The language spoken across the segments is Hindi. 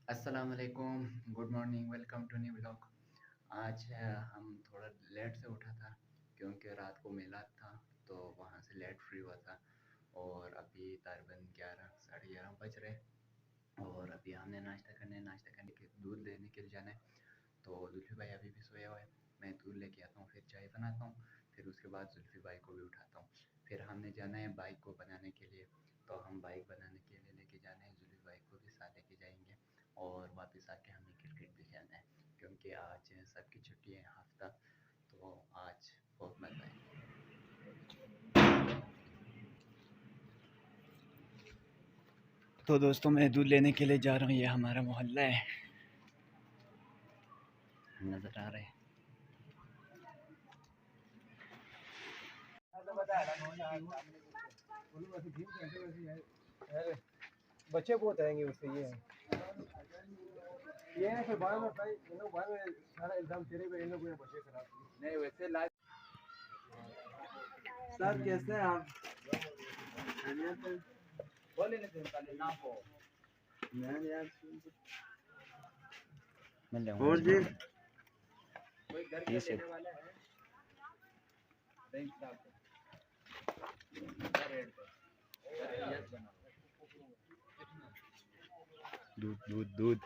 अस्सलाम वालेकुम, good morning, welcome to new blog. आज हम थोड़ा लेट से उठा था क्योंकि रात को मेला था तो वहाँ से लेट फ्री हुआ था और अभी तकरीबन 11 साढ़े 11 बज रहे और अभी हमने नाश्ता करने के दूध लेने के लिए जाना है। तो जुल्फी भाई अभी भी सोया हुआ है। मैं दूध लेके आता हूँ, फिर चाय बनाता हूँ, फिर उसके बाद जुल्फी भाई को भी उठाता हूँ। फिर हमने जाना है बाइक को बनाने के लिए, तो हम बाइक बनाने के लिए लेके जाना है, जुल्फी भाई को भी साथ लेके जाएंगे और वापस आके हमें क्रिकेट भी खेलना है क्योंकि आज सबकी छुट्टी है हफ्ता, तो आज बहुत मज़ा है। तो दोस्तों मैं दूध लेने के लिए जा रहा हूँ, ये हमारा मोहल्ला है, नज़र आ रहा है। बच्चे बहुत आएंगे उससे ये है फिर बाद में भाई इन लोग बाद में सारा इल्जाम तेरे पे, इन लोगों ने बच्चे खराब किए नहीं वैसे लाइफ। सर कैसे हैं आप? बोले नहीं थे ना को मैं यार और जी कोई घर के देने वाला है बैंक साहब रेट पे यस बना दूध दूध दूध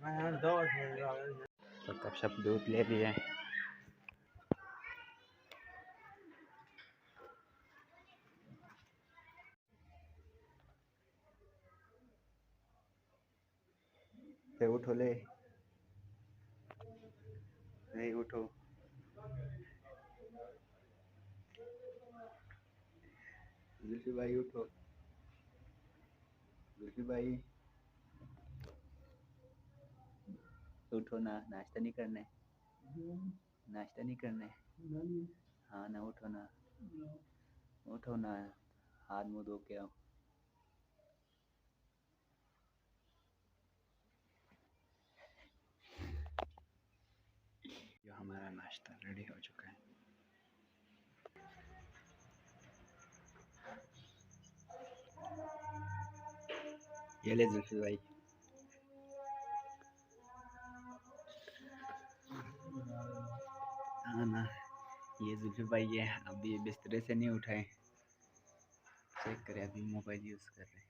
मैं यार दो तो कब सब दूध ले लिए। उठो ले, नहीं उठो, जुल्फी भाई उठो, जुल्फी भाई उठो ना, नाश्ता नहीं करना है, नाश्ता नहीं करना है। हाँ ना, उठो ना, उठो ना, हाथ मुंह धो के आओ। ये हमारा नाश्ता रेडी हो चुका है। ये ले जुल्फी भाई। हाँ ना, ये जुल्फी भाई है, अभी बिस्तरे से नहीं उठाए, चेक करें, अभी मोबाइल यूज़ कर रहे हैं।